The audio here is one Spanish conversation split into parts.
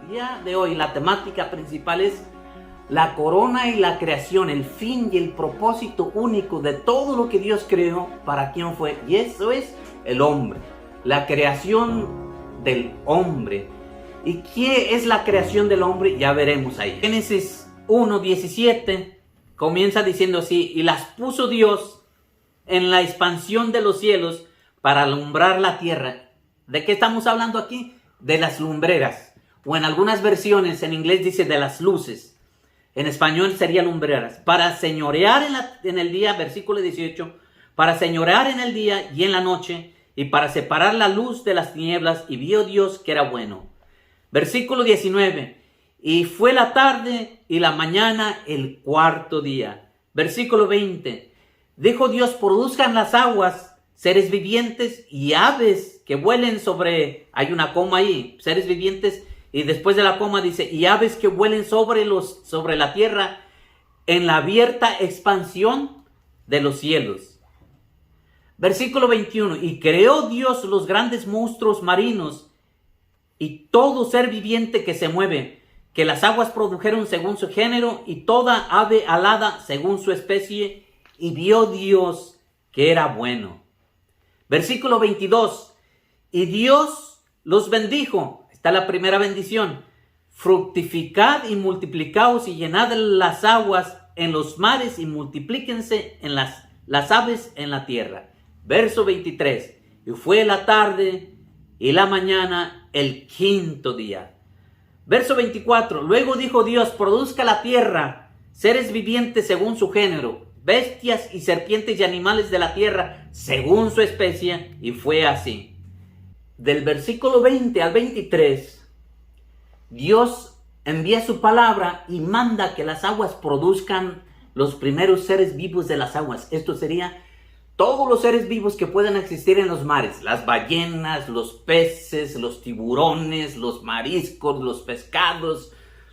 día de hoy la temática principal es la corona y la creación, el fin y el propósito único de todo lo que Dios creó, para quién fue. Y eso es el hombre, la creación del hombre. ¿Y qué es la creación del hombre? Ya veremos ahí. Génesis 1:17 comienza diciendo así: y las puso Dios en la expansión de los cielos para alumbrar la tierra. ¿De qué estamos hablando aquí? De las lumbreras. O en algunas versiones en inglés dice de las luces. En español sería lumbreras. Para señorear en el día, versículo 18. Para señorear en el día y en la noche. Y para separar la luz de las tinieblas. Y vio Dios que era bueno. Versículo 19. Y fue la tarde y la mañana el cuarto día. Versículo 20. Dijo Dios: produzcan las aguas seres vivientes y aves que vuelen sobre... Hay una coma ahí. Seres vivientes. Y después de la coma dice: y aves que vuelen sobre la tierra en la abierta expansión de los cielos. Versículo 21. Y creó Dios los grandes monstruos marinos y todo ser viviente que se mueve, que las aguas produjeron según su género, y toda ave alada según su especie, y vio Dios que era bueno. Versículo 22. Y Dios los bendijo. Está la primera bendición: fructificad y multiplicaos y llenad las aguas en los mares y multiplíquense en las aves en la tierra. Verso 23. Y fue la tarde y la mañana el quinto día. Verso 24. Luego dijo Dios: produzca la tierra seres vivientes según su género, bestias y serpientes y animales de la tierra según su especie. Y fue así. Del versículo 20 al 23, Dios envía su palabra y manda que las aguas produzcan los primeros seres vivos de las aguas. Esto sería todos los seres vivos que puedan existir en los mares: las ballenas, los peces, los tiburones, los mariscos, los pescados,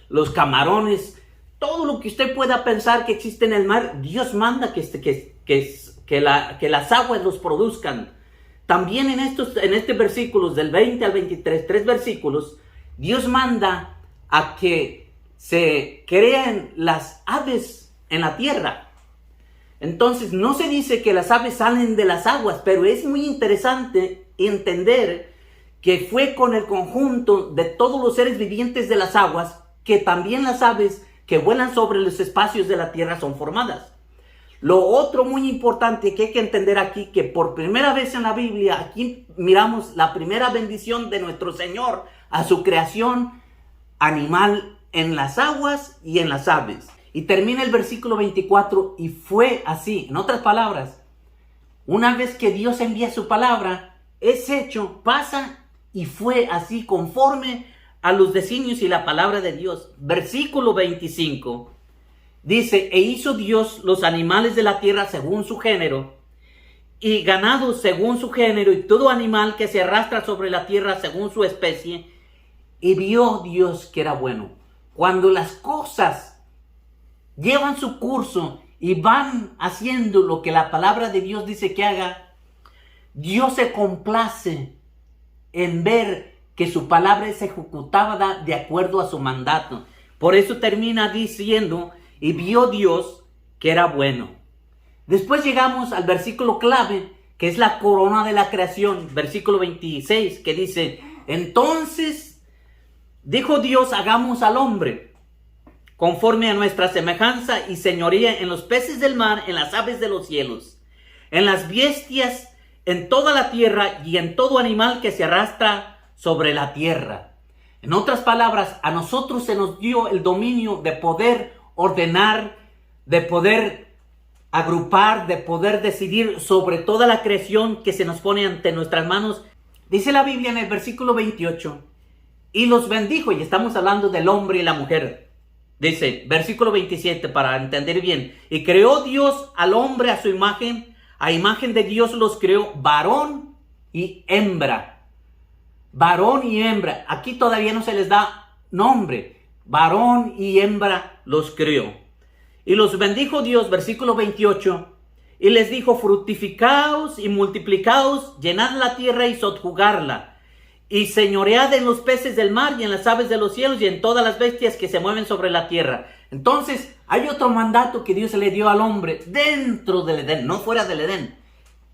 los camarones. Todo lo que usted pueda pensar que existe en el mar, Dios manda que las aguas los produzcan. También en estos versículos del 20 al 23, 3 versículos, Dios manda a que se creen las aves en la tierra. Entonces no se dice que las aves salen de las aguas, pero es muy interesante entender que fue con el conjunto de todos los seres vivientes de las aguas que también las aves que vuelan sobre los espacios de la tierra son formadas. Lo otro muy importante que hay que entender aquí, que por primera vez en la Biblia, aquí miramos la primera bendición de nuestro Señor a su creación animal en las aguas y en las aves. Y termina el versículo 24: y fue así. En otras palabras, una vez que Dios envía su palabra, es hecho, pasa y fue así conforme a los designios y la palabra de Dios. Versículo 25. Dice: e hizo Dios los animales de la tierra según su género, y ganado según su género, y todo animal que se arrastra sobre la tierra según su especie. Y vio Dios que era bueno. Cuando las cosas llevan su curso y van haciendo lo que la palabra de Dios dice que haga, Dios se complace en ver que su palabra es ejecutada de acuerdo a su mandato. Por eso termina diciendo: y vio Dios que era bueno. Después llegamos al versículo clave, que es la corona de la creación. Versículo 26, que dice: entonces dijo Dios: hagamos al hombre conforme a nuestra semejanza, y señoría en los peces del mar, en las aves de los cielos, en las bestias, en toda la tierra, y en todo animal que se arrastra sobre la tierra. En otras palabras, a nosotros se nos dio el dominio de poder ordenar, de poder agrupar, de poder decidir sobre toda la creación que se nos pone ante nuestras manos. Dice la Biblia en el versículo 28: y los bendijo, y estamos hablando del hombre y la mujer. Dice, versículo 27, para entender bien: y creó Dios al hombre a su imagen, a imagen de Dios los creó, varón y hembra. Varón y hembra. Aquí todavía no se les da nombre. Varón y hembra los crió. Y los bendijo Dios, versículo 28, y les dijo: fructificaos y multiplicaos, llenad la tierra y sojuzgarla, y señoread en los peces del mar y en las aves de los cielos y en todas las bestias que se mueven sobre la tierra. Entonces hay otro mandato que Dios le dio al hombre dentro del Edén, no fuera del Edén.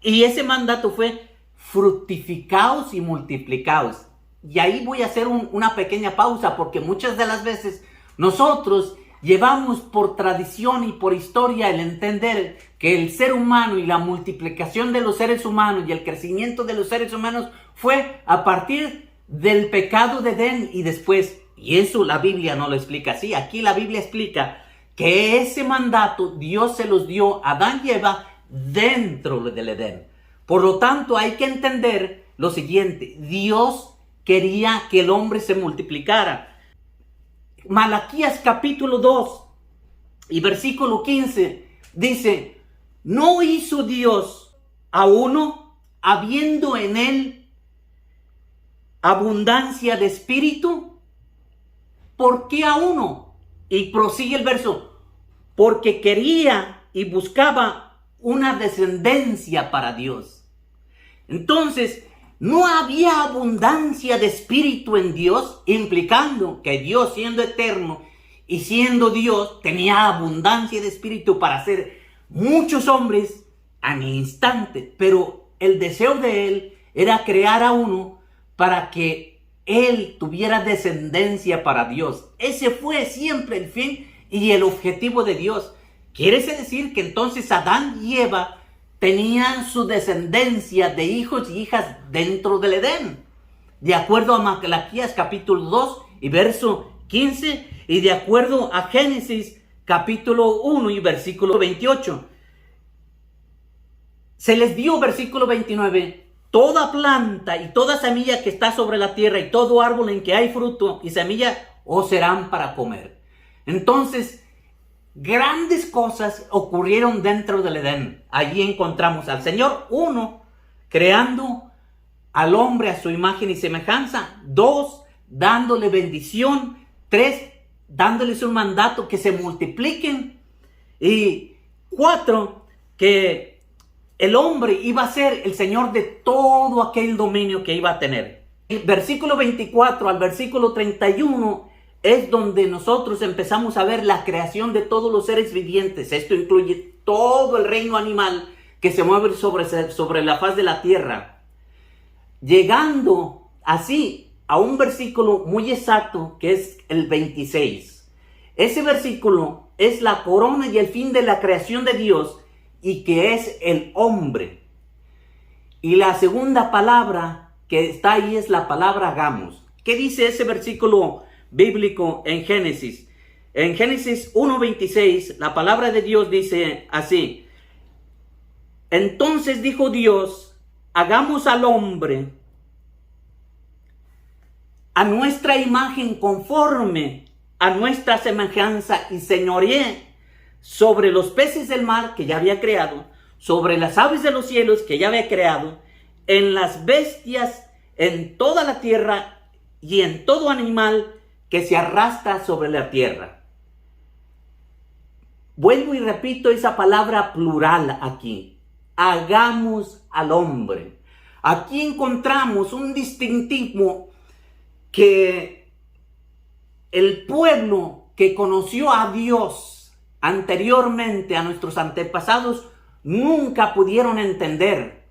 Y ese mandato fue: fructificaos y multiplicaos. Y ahí voy a hacer una pequeña pausa, porque muchas de las veces nosotros llevamos por tradición y por historia el entender que el ser humano y la multiplicación de los seres humanos y el crecimiento de los seres humanos fue a partir del pecado de Edén y después. Y eso la Biblia no lo explica así. Aquí la Biblia explica que ese mandato Dios se los dio a Adán y Eva dentro del Edén. Por lo tanto, hay que entender lo siguiente: Dios quería que el hombre se multiplicara. Malaquías capítulo 2 y versículo 15 dice: ¿no hizo Dios a uno, habiendo en él abundancia de espíritu? ¿Por qué a uno? Y prosigue el verso: porque quería y buscaba una descendencia para Dios. Entonces, no había abundancia de espíritu en Dios, implicando que Dios, siendo eterno y siendo Dios, tenía abundancia de espíritu para hacer muchos hombres al instante. Pero el deseo de él era crear a uno para que él tuviera descendencia para Dios. Ese fue siempre el fin y el objetivo de Dios. Quiere decir que entonces Adán y Eva tenían su descendencia de hijos y hijas dentro del Edén, de acuerdo a Malaquías capítulo 2 y verso 15, y de acuerdo a Génesis capítulo 1 y versículo 28. Se les dio, versículo 29, toda planta y toda semilla que está sobre la tierra y todo árbol en que hay fruto y semilla os serán para comer. Entonces, grandes cosas ocurrieron dentro del Edén. Allí encontramos al Señor, 1, creando al hombre a su imagen y semejanza; 2, dándole bendición; 3, dándoles un mandato que se multipliquen; y 4, que el hombre iba a ser el Señor de todo aquel dominio que iba a tener. El versículo 24 al versículo 31 es donde nosotros empezamos a ver la creación de todos los seres vivientes. Esto incluye todo el reino animal que se mueve sobre la faz de la tierra, llegando así a un versículo muy exacto que es el 26. Ese versículo es la corona y el fin de la creación de Dios, y que es el hombre. Y la segunda palabra que está ahí es la palabra hagamos. ¿Qué dice ese versículo bíblico en Génesis? En Génesis 1:26, la palabra de Dios dice así: entonces dijo Dios, hagamos al hombre a nuestra imagen, conforme a nuestra semejanza, y señoree sobre los peces del mar que ya había creado, sobre las aves de los cielos que ya había creado, en las bestias, en toda la tierra y en todo animal que se arrastra sobre la tierra. Vuelvo y repito esa palabra plural aquí: hagamos al hombre. Aquí encontramos un distintivo que el pueblo que conoció a Dios anteriormente, a nuestros antepasados, nunca pudieron entender,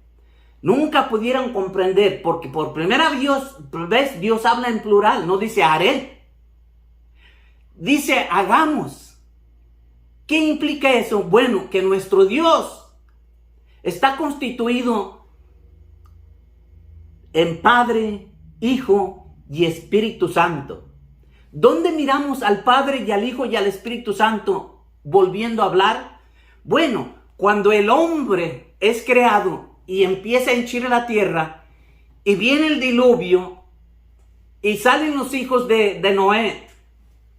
nunca pudieron comprender, porque por primera vez Dios habla en plural, no dice haré, dice hagamos. ¿Qué implica eso? Bueno, que nuestro Dios está constituido en Padre, Hijo y Espíritu Santo. ¿Dónde miramos al Padre y al Hijo y al Espíritu Santo volviendo a hablar? Bueno, cuando el hombre es creado y empieza a henchir la tierra, y viene el diluvio, y salen los hijos de Noé,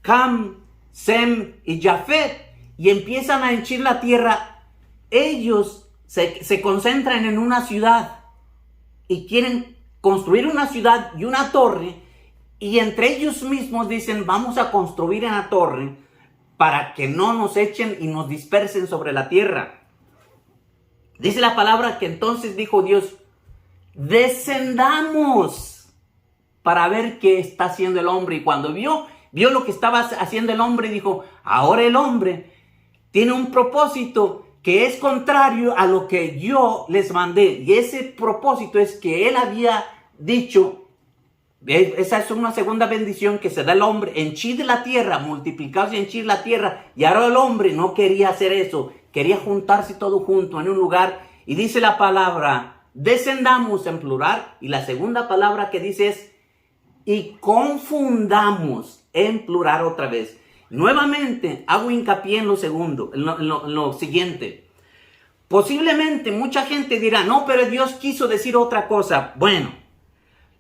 Cam, Sem y Jafet, y empiezan a henchir la tierra. Ellos se concentran en una ciudad y quieren construir una ciudad y una torre, y entre ellos mismos dicen: vamos a construir una torre para que no nos echen y nos dispersen sobre la tierra. Dice la palabra que entonces dijo Dios: descendamos para ver qué está haciendo el hombre. Y cuando vio lo que estaba haciendo el hombre, dijo, ahora el hombre tiene un propósito que es contrario a lo que yo les mandé. Y ese propósito es que él había dicho, esa es una segunda bendición que se da al hombre, henchid la tierra, multiplicaos y henchid la tierra. Y ahora el hombre no quería hacer eso, quería juntarse todo junto en un lugar. Y dice la palabra, descendamos en plural. Y la segunda palabra que dice es, y confundamos en plural otra vez. Nuevamente hago hincapié en lo segundo, en lo siguiente. Posiblemente mucha gente dirá, no, pero Dios quiso decir otra cosa. Bueno,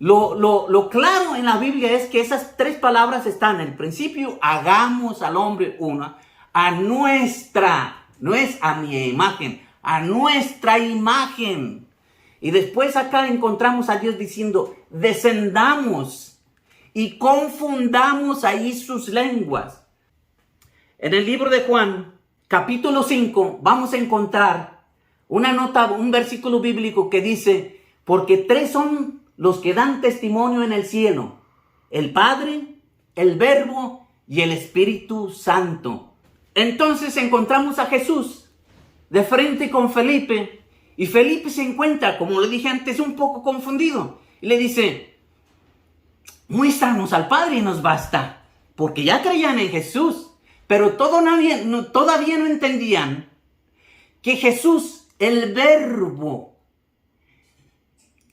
lo claro en la Biblia es que esas tres palabras están en el principio, hagamos al hombre una, a nuestra, no es a mi imagen, a nuestra imagen. Y después acá encontramos a Dios diciendo, descendamos y confundamos ahí sus lenguas. En el libro de Juan, capítulo 5, vamos a encontrar una nota, un versículo bíblico que dice, porque tres son los que dan testimonio en el cielo, el Padre, el Verbo y el Espíritu Santo. Entonces encontramos a Jesús de frente con Felipe, y Felipe se encuentra, como le dije antes, un poco confundido, y le dice, muéstranos al Padre y nos basta, porque ya creían en Jesús, pero todavía no entendían que Jesús, el Verbo,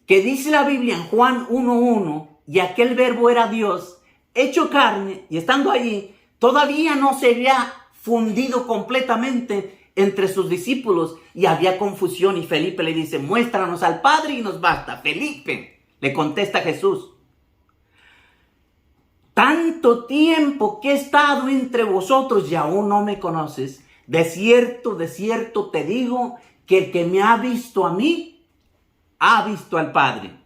que dice la Biblia en Juan 1:1, y aquel Verbo era Dios, hecho carne, y estando allí, todavía no se había fundido completamente entre sus discípulos, y había confusión, y Felipe le dice, muéstranos al Padre y nos basta. Felipe, le contesta Jesús, tanto tiempo que he estado entre vosotros y aún no me conoces. De cierto te digo que el que me ha visto a mí, ha visto al Padre.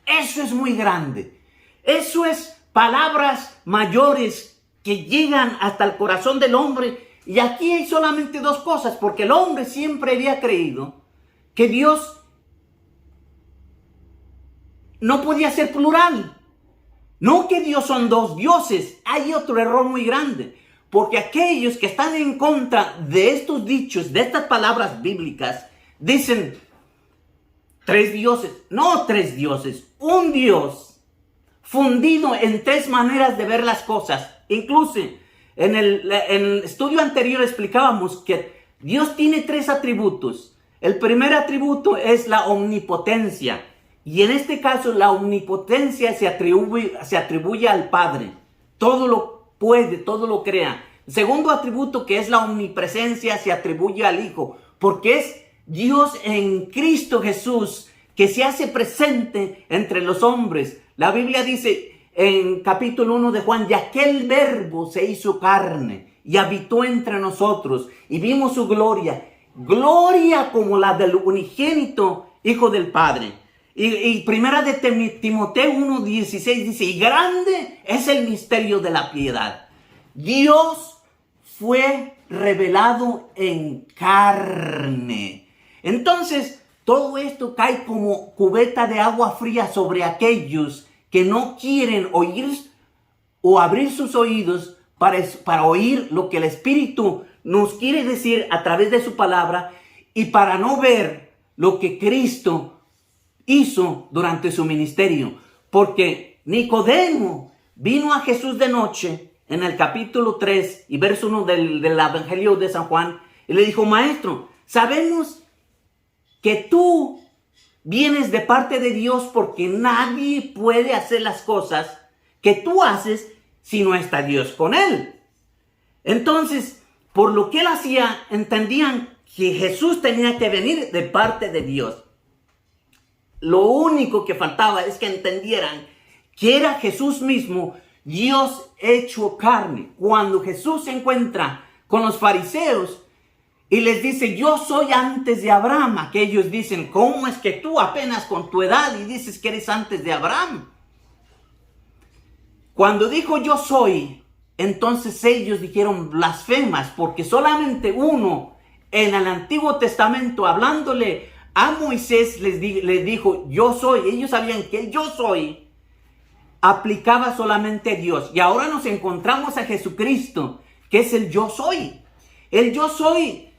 Eso es muy grande. Eso es palabras mayores que llegan hasta el corazón del hombre. Y aquí hay solamente dos cosas, porque el hombre siempre había creído que Dios no podía ser plural. No que Dios son dos dioses. Hay otro error muy grande. Porque aquellos que están en contra de estos dichos, de estas palabras bíblicas, dicen tres dioses. No tres dioses, un Dios fundido en tres maneras de ver las cosas. Incluso en el estudio anterior explicábamos que Dios tiene tres atributos. El primer atributo es la omnipotencia. Y en este caso la omnipotencia se atribuye al Padre. Todo lo puede, todo lo crea. El segundo atributo, que es la omnipresencia, se atribuye al Hijo. Porque es Dios en Cristo Jesús que se hace presente entre los hombres. La Biblia dice en capítulo 1 de Juan, y aquel Verbo se hizo carne y habitó entre nosotros. Y vimos su gloria. Gloria como la del unigénito Hijo del Padre. Y primera de Timoteo 1:16 dice, y grande es el misterio de la piedad. Dios fue revelado en carne. Entonces, todo esto cae como cubeta de agua fría sobre aquellos que no quieren oír o abrir sus oídos para oír lo que el Espíritu nos quiere decir a través de su palabra, y para no ver lo que Cristo hizo durante su ministerio. Porque Nicodemo vino a Jesús de noche en el capítulo 3 y verso 1 del Evangelio de San Juan, y le dijo, maestro, sabemos que tú vienes de parte de Dios, porque nadie puede hacer las cosas que tú haces si no está Dios con él. Entonces, por lo que él hacía, entendían que Jesús tenía que venir de parte de Dios. Lo único que faltaba es que entendieran que era Jesús mismo, Dios hecho carne. Cuando Jesús se encuentra con los fariseos y les dice, yo soy antes de Abraham, aquellos dicen, ¿cómo es que tú apenas con tu edad y dices que eres antes de Abraham? Cuando dijo yo soy, entonces ellos dijeron blasfemas, porque solamente uno en el Antiguo Testamento, hablándole a Moisés les dijo, yo soy, ellos sabían que el yo soy aplicaba solamente a Dios. Y ahora nos encontramos a Jesucristo, que es el yo soy. El yo soy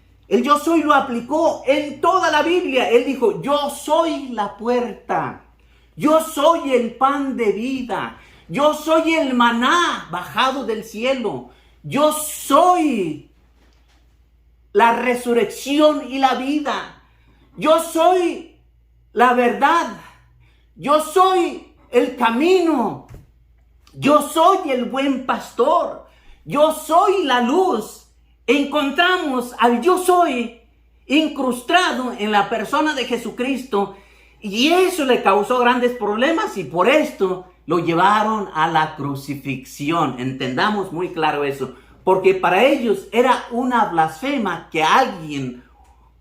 lo aplicó en toda la Biblia. Él dijo, yo soy la puerta. Yo soy el pan de vida. Yo soy el maná bajado del cielo. Yo soy la resurrección y la vida. Yo soy la verdad. Yo soy el camino. Yo soy el buen pastor. Yo soy la luz. Encontramos al yo soy incrustado en la persona de Jesucristo, y eso le causó grandes problemas y por esto lo llevaron a la crucifixión. Entendamos muy claro eso, porque para ellos era una blasfema que alguien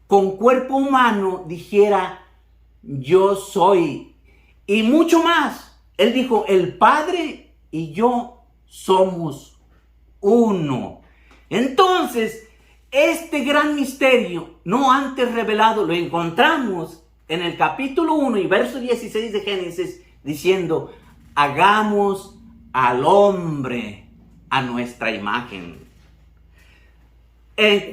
con cuerpo humano dijera yo soy. Y mucho más, él dijo, el Padre y yo somos uno. Entonces, este gran misterio, no antes revelado, lo encontramos en el capítulo 1 y verso 16 de Génesis, diciendo, hagamos al hombre a nuestra imagen.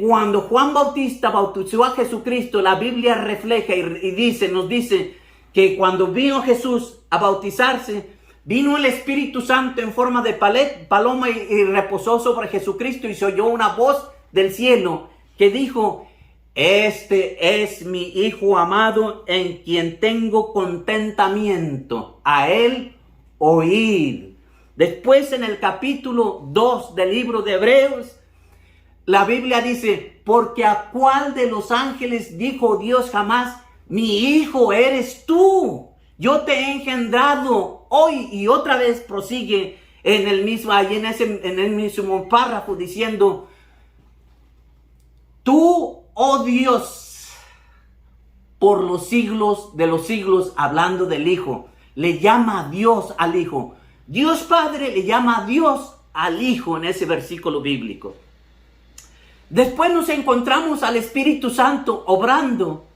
Cuando Juan Bautista bautizó a Jesucristo, la Biblia refleja y nos dice que cuando vino Jesús a bautizarse, vino el Espíritu Santo en forma de paloma y reposó sobre Jesucristo, y se oyó una voz del cielo que dijo, este es mi Hijo amado en quien tengo contentamiento, a él oíd. Después en el capítulo 2 del libro de Hebreos, la Biblia dice, porque a cuál de los ángeles dijo Dios jamás, mi hijo eres tú, yo te he engendrado hoy. Y otra vez prosigue en el mismo párrafo diciendo, tú, oh Dios, por los siglos de los siglos, hablando del Hijo, le llama a Dios al Hijo. Dios Padre le llama a Dios al Hijo en ese versículo bíblico. Después nos encontramos al Espíritu Santo obrando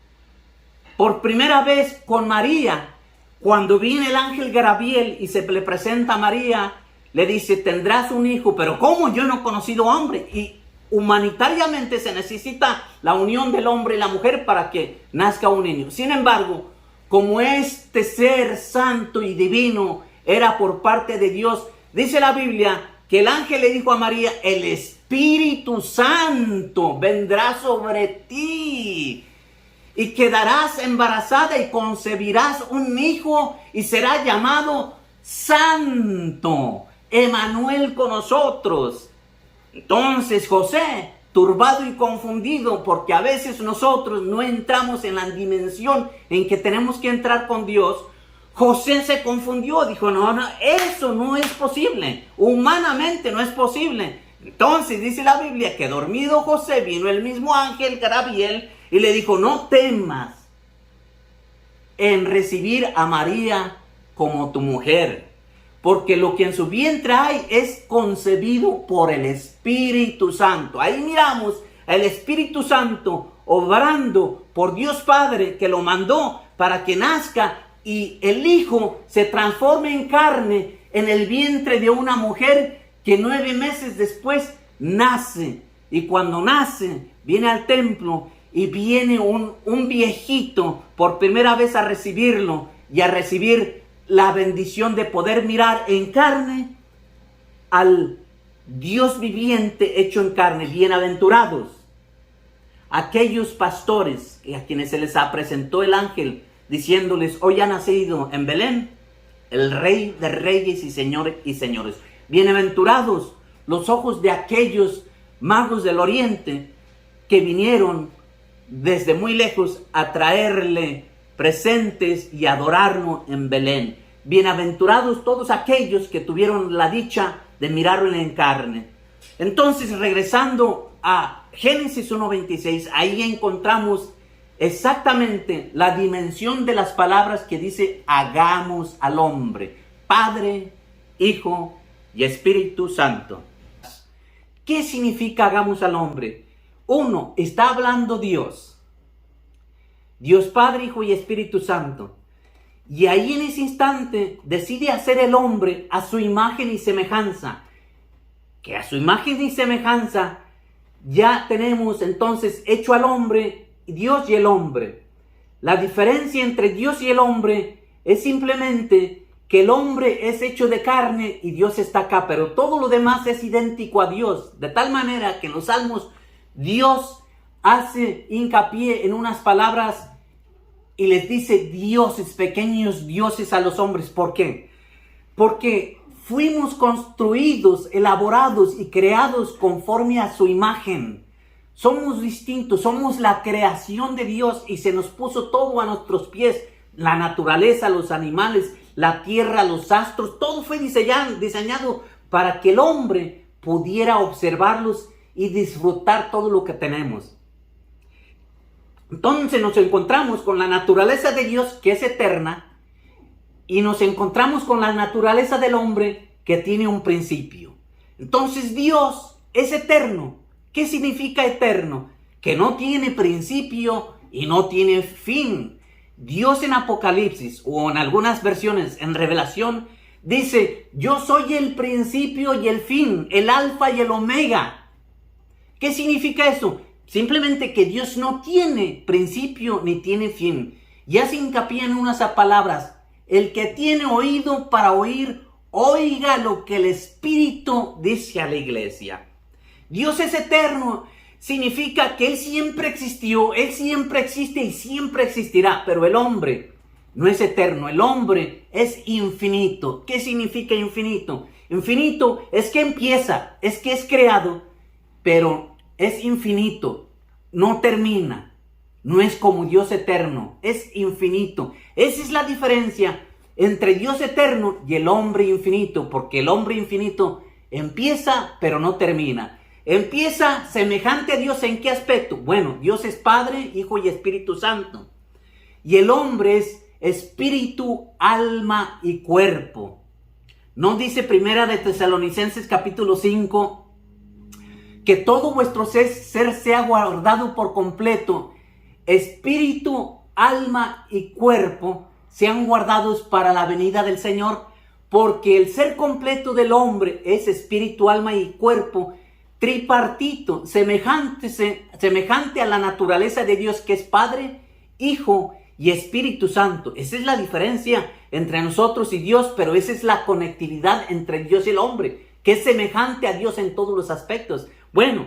por primera vez con María. Cuando viene el ángel Gabriel y se le presenta a María, le dice, tendrás un hijo. Pero ¿cómo? Yo no he conocido hombre. Y humanitariamente se necesita la unión del hombre y la mujer para que nazca un niño. Sin embargo, como este ser santo y divino era por parte de Dios, dice la Biblia que el ángel le dijo a María, el Espíritu Santo vendrá sobre ti y quedarás embarazada y concebirás un hijo y será llamado Santo, Emmanuel con nosotros. Entonces José, turbado y confundido, porque a veces nosotros no entramos en la dimensión en que tenemos que entrar con Dios, José se confundió, dijo, no, eso no es posible, humanamente no es posible. Entonces dice la Biblia que dormido José vino el mismo ángel Gabriel y le dijo, no temas en recibir a María como tu mujer, porque lo que en su vientre hay es concebido por el Espíritu Santo. Ahí miramos al Espíritu Santo obrando por Dios Padre, que lo mandó para que nazca y el Hijo se transforme en carne en el vientre de una mujer que 9 meses después nace. Y cuando nace, viene al templo y viene un viejito por primera vez a recibirlo y a recibir la bendición de poder mirar en carne al Dios viviente hecho en carne. Bienaventurados aquellos pastores a quienes se les presentó el ángel diciéndoles, hoy ha nacido en Belén el Rey de Reyes y Señores. Bienaventurados los ojos de aquellos magos del oriente que vinieron desde muy lejos a traerle presentes y adorarlo en Belén. Bienaventurados todos aquellos que tuvieron la dicha de mirarlo en carne. Entonces, regresando a Génesis 1:26, ahí encontramos exactamente la dimensión de las palabras que dice, hagamos al hombre, Padre, Hijo y Espíritu Santo. ¿Qué significa hagamos al hombre? Uno, está hablando Dios. Dios Padre, Hijo y Espíritu Santo. Y ahí en ese instante decide hacer el hombre a su imagen y semejanza. Que a su imagen y semejanza ya tenemos entonces hecho al hombre, Dios y el hombre. La diferencia entre Dios y el hombre es simplemente que el hombre es hecho de carne y Dios está acá, pero todo lo demás es idéntico a Dios. De tal manera que en los Salmos Dios hace hincapié en unas palabras y les dice dioses, pequeños dioses a los hombres. ¿Por qué? Porque fuimos construidos, elaborados y creados conforme a su imagen. Somos distintos, somos la creación de Dios y se nos puso todo a nuestros pies. La naturaleza, los animales, la tierra, los astros, todo fue diseñado para que el hombre pudiera observarlos y disfrutar todo lo que tenemos. Entonces nos encontramos con la naturaleza de Dios, que es eterna, y nos encontramos con la naturaleza del hombre, que tiene un principio. Entonces Dios es eterno. ¿Qué significa eterno? Que no tiene principio y no tiene fin. Dios en Apocalipsis, o en algunas versiones en Revelación, dice: yo soy el principio y el fin, el alfa y el omega. ¿Qué significa eso? Simplemente que Dios no tiene principio ni tiene fin. Y hace hincapié en unas palabras: el que tiene oído para oír, oiga lo que el Espíritu dice a la iglesia. Dios es eterno. Significa que Él siempre existió, Él siempre existe y siempre existirá. Pero el hombre no es eterno, el hombre es infinito. ¿Qué significa infinito? Infinito es que empieza, es que es creado, pero es infinito, no termina. No es como Dios eterno, es infinito. Esa es la diferencia entre Dios eterno y el hombre infinito, porque el hombre infinito empieza pero no termina. Empieza semejante a Dios, ¿en qué aspecto? Bueno, Dios es Padre, Hijo y Espíritu Santo. Y el hombre es espíritu, alma y cuerpo. ¿No dice Primera de Tesalonicenses capítulo 5 que todo vuestro ser sea guardado por completo? Espíritu, alma y cuerpo sean guardados para la venida del Señor, porque el ser completo del hombre es espíritu, alma y cuerpo, tripartito, semejante a la naturaleza de Dios, que es Padre, Hijo y Espíritu Santo. Esa es la diferencia entre nosotros y Dios, pero esa es la conectividad entre Dios y el hombre, que es semejante a Dios en todos los aspectos. Bueno,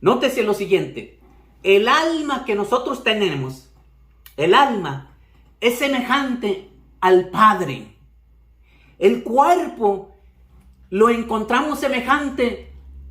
nótese lo siguiente: el alma que nosotros tenemos, el alma es semejante al Padre. El cuerpo lo encontramos semejante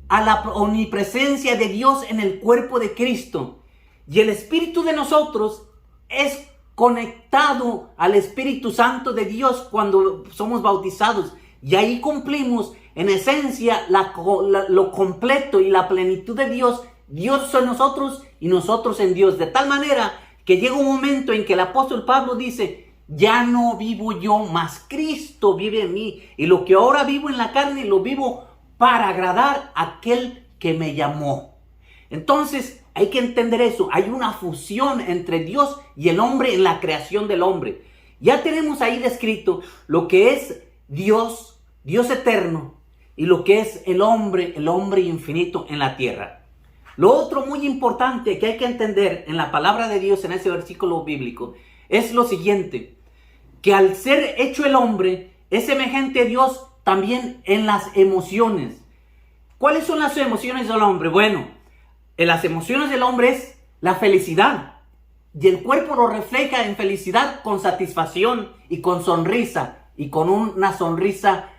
a la omnipresencia de Dios en el cuerpo de Cristo. Y el espíritu de nosotros es conectado al Espíritu Santo de Dios cuando somos bautizados. Y ahí cumplimos en esencia lo completo y la plenitud de Dios. Dios en nosotros y nosotros en Dios. De tal manera que llega un momento en que el apóstol Pablo dice: ya no vivo yo, mas Cristo vive en mí. Y lo que ahora vivo en la carne, lo vivo para agradar a aquel que me llamó. Entonces hay que entender eso. Hay una fusión entre Dios y el hombre en la creación del hombre. Ya tenemos ahí descrito lo que es Dios, Dios eterno, y lo que es el hombre infinito en la tierra. Lo otro muy importante que hay que entender en la palabra de Dios, en ese versículo bíblico, es lo siguiente: que al ser hecho el hombre es semejante a Dios también en las emociones. ¿Cuáles son las emociones del hombre? Bueno, en las emociones del hombre es la felicidad. Y el cuerpo lo refleja en felicidad, con satisfacción y con sonrisa. Y con una sonrisa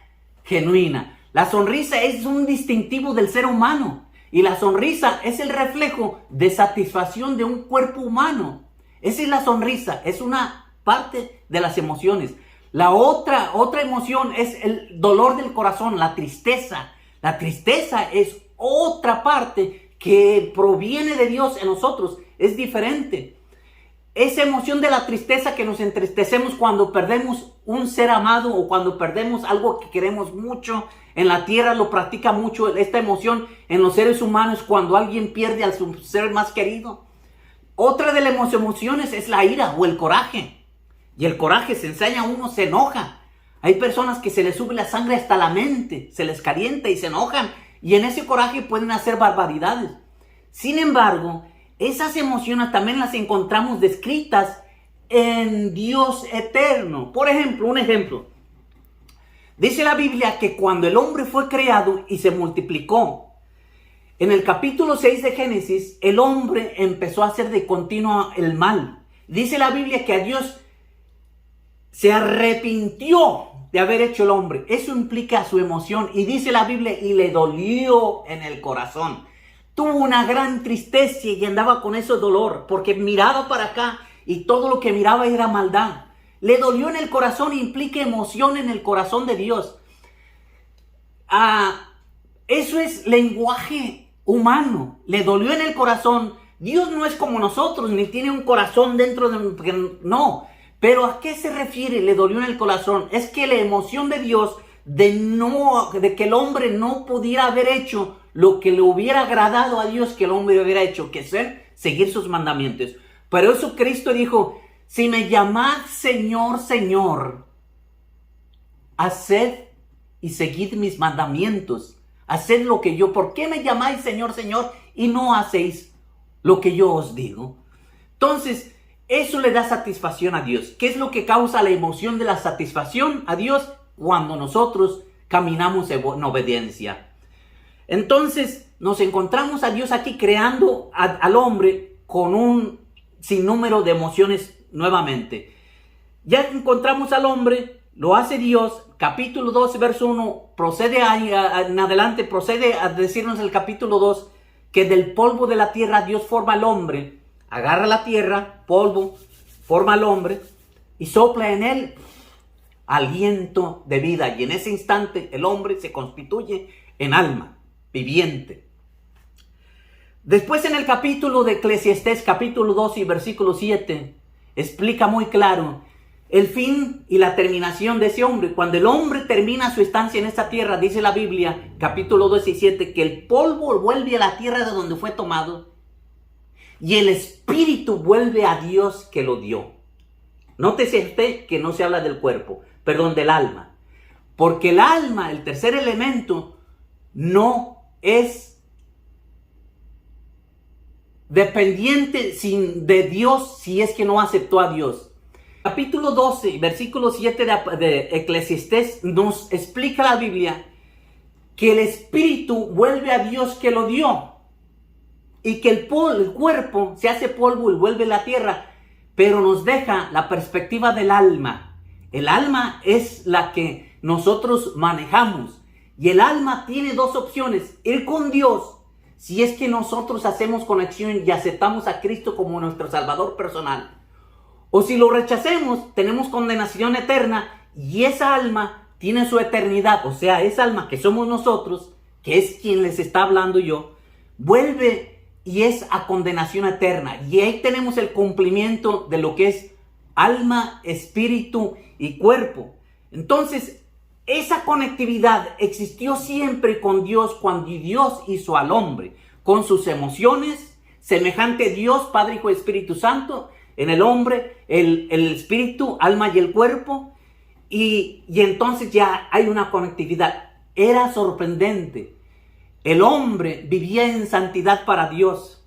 genuina. La sonrisa es un distintivo del ser humano. Y la sonrisa es el reflejo de satisfacción de un cuerpo humano. Esa es la sonrisa, es una parte de las emociones. La otra emoción es el dolor del corazón, la tristeza. La tristeza es otra parte que proviene de Dios en nosotros, es diferente. Esa emoción de la tristeza que nos entristecemos cuando perdemos un ser amado o cuando perdemos algo que queremos mucho. En la tierra lo practica mucho esta emoción en los seres humanos cuando alguien pierde a su ser más querido. Otra de las emociones es la ira o el coraje. Y el coraje se ensaña, uno se enoja. Hay personas que se les sube la sangre hasta la mente, se les calienta y se enojan. Y en ese coraje pueden hacer barbaridades. Sin embargo, esas emociones también las encontramos descritas en Dios eterno. Por ejemplo, un ejemplo. Dice la Biblia que cuando el hombre fue creado y se multiplicó, en el capítulo 6 de Génesis, el hombre empezó a hacer de continuo el mal. Dice la Biblia que a Dios se arrepintió de haber hecho el hombre. Eso implica su emoción. Y dice la Biblia, y le dolió en el corazón. Tuvo una gran tristeza y andaba con ese dolor, porque miraba para acá y todo lo que miraba era maldad. Le dolió en el corazón, implica emoción en el corazón de Dios. Eso es lenguaje humano. Le dolió en el corazón. Dios no es como nosotros, ni tiene un corazón dentro de... No. Pero ¿a qué se refiere? Le dolió en el corazón. Es que la emoción de Dios de que el hombre no pudiera haber hecho lo que le hubiera agradado a Dios que el hombre hubiera hecho, que es seguir sus mandamientos. Pero eso Cristo dijo, si me llamad Señor, Señor, haced y seguid mis mandamientos. Haced lo que yo, ¿por qué me llamáis Señor, Señor y no hacéis lo que yo os digo? Entonces, eso le da satisfacción a Dios. ¿Qué es lo que causa la emoción de la satisfacción a Dios? Cuando nosotros caminamos en obediencia. Entonces, nos encontramos a Dios aquí creando al hombre con un sinnúmero de emociones nuevamente. Ya encontramos al hombre, lo hace Dios, capítulo 2, verso 1, procede en adelante, procede a decirnos el capítulo 2, que del polvo de la tierra Dios forma al hombre, agarra la tierra, polvo, forma al hombre y sopla en él aliento de vida. Y en ese instante el hombre se constituye en alma viviente. Después en el capítulo de Eclesiastés, capítulo 2 y versículo 7, explica muy claro el fin y la terminación de ese hombre. Cuando el hombre termina su estancia en esta tierra, dice la Biblia, capítulo 2 y 7, que el polvo vuelve a la tierra de donde fue tomado y el espíritu vuelve a Dios que lo dio. Nótese usted que no se habla del cuerpo, perdón, del alma. Porque el alma, el tercer elemento, no es dependiente de Dios si es que no aceptó a Dios. Capítulo 12, versículo 7 de Eclesiastés nos explica la Biblia que el espíritu vuelve a Dios que lo dio y que el cuerpo se hace polvo y vuelve a la tierra, pero nos deja la perspectiva del alma. El alma es la que nosotros manejamos y el alma tiene dos opciones: ir con Dios si es que nosotros hacemos conexión y aceptamos a Cristo como nuestro Salvador personal. O si lo rechacemos, tenemos condenación eterna y esa alma tiene su eternidad. O sea, esa alma que somos nosotros, que es quien les está hablando yo, vuelve y es a condenación eterna. Y ahí tenemos el cumplimiento de lo que es alma, espíritu y cuerpo. Entonces, esa conectividad existió siempre con Dios cuando Dios hizo al hombre, con sus emociones, semejante a Dios, Padre, Hijo y Espíritu Santo. En el hombre, el espíritu, alma y el cuerpo. Y entonces ya hay una conectividad. Era sorprendente. El hombre vivía en santidad para Dios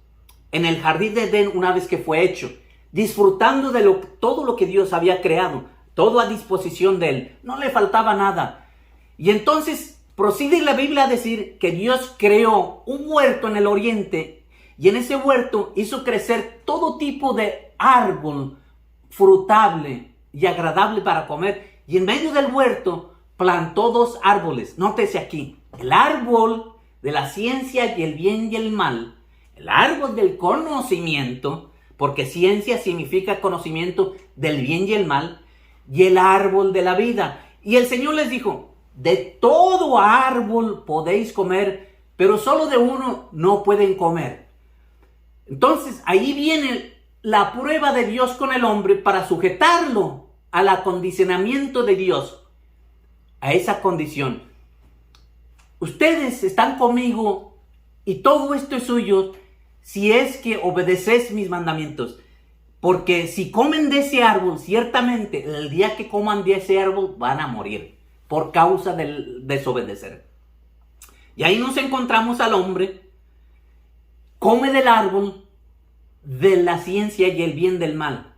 en el jardín de Edén una vez que fue hecho, disfrutando de todo lo que Dios había creado, todo a disposición de él. No le faltaba nada. Y entonces procede la Biblia a decir que Dios creó un huerto en el oriente y en ese huerto hizo crecer todo tipo de árbol frutable y agradable para comer. Y en medio del huerto plantó dos árboles. Nótese aquí, el árbol de la ciencia y el bien y el mal, el árbol del conocimiento, porque ciencia significa conocimiento del bien y el mal, y el árbol de la vida. Y el Señor les dijo: de todo árbol podéis comer, pero solo de uno no pueden comer. Entonces ahí viene la prueba de Dios con el hombre para sujetarlo al acondicionamiento de Dios, a esa condición. Ustedes están conmigo y todo esto es suyo si es que obedecéis mis mandamientos. Porque si comen de ese árbol, ciertamente el día que coman de ese árbol van a morir por causa del desobedecer. Y ahí nos encontramos al hombre, come del árbol de la ciencia y el bien del mal.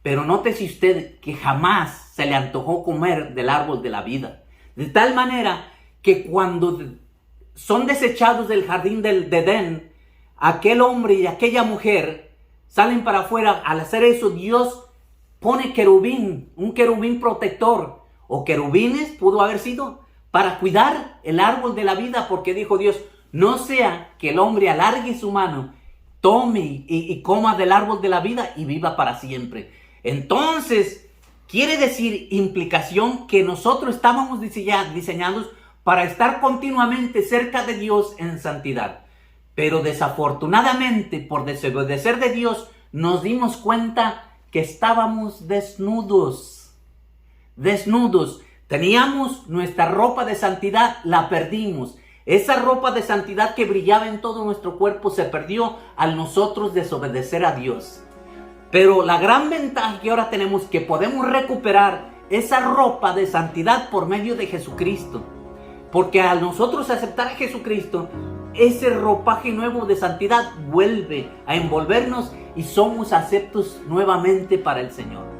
Pero nótese usted que jamás se le antojó comer del árbol de la vida. De tal manera que cuando son desechados del jardín de Edén, aquel hombre y aquella mujer salen para afuera. Al hacer eso, Dios pone querubín, un querubín protector, o querubines pudo haber sido, para cuidar el árbol de la vida, porque dijo Dios, no sea que el hombre alargue su mano, tome y coma del árbol de la vida y viva para siempre. Entonces, quiere decir, implicación, que nosotros estábamos diseñados para estar continuamente cerca de Dios en santidad. Pero desafortunadamente, por desobedecer de Dios, nos dimos cuenta que estábamos desnudos. Teníamos nuestra ropa de santidad, la perdimos. Esa ropa de santidad que brillaba en todo nuestro cuerpo se perdió al nosotros desobedecer a Dios. Pero la gran ventaja que ahora tenemos es que podemos recuperar esa ropa de santidad por medio de Jesucristo. Porque al nosotros aceptar a Jesucristo, ese ropaje nuevo de santidad vuelve a envolvernos y somos aceptos nuevamente para el Señor.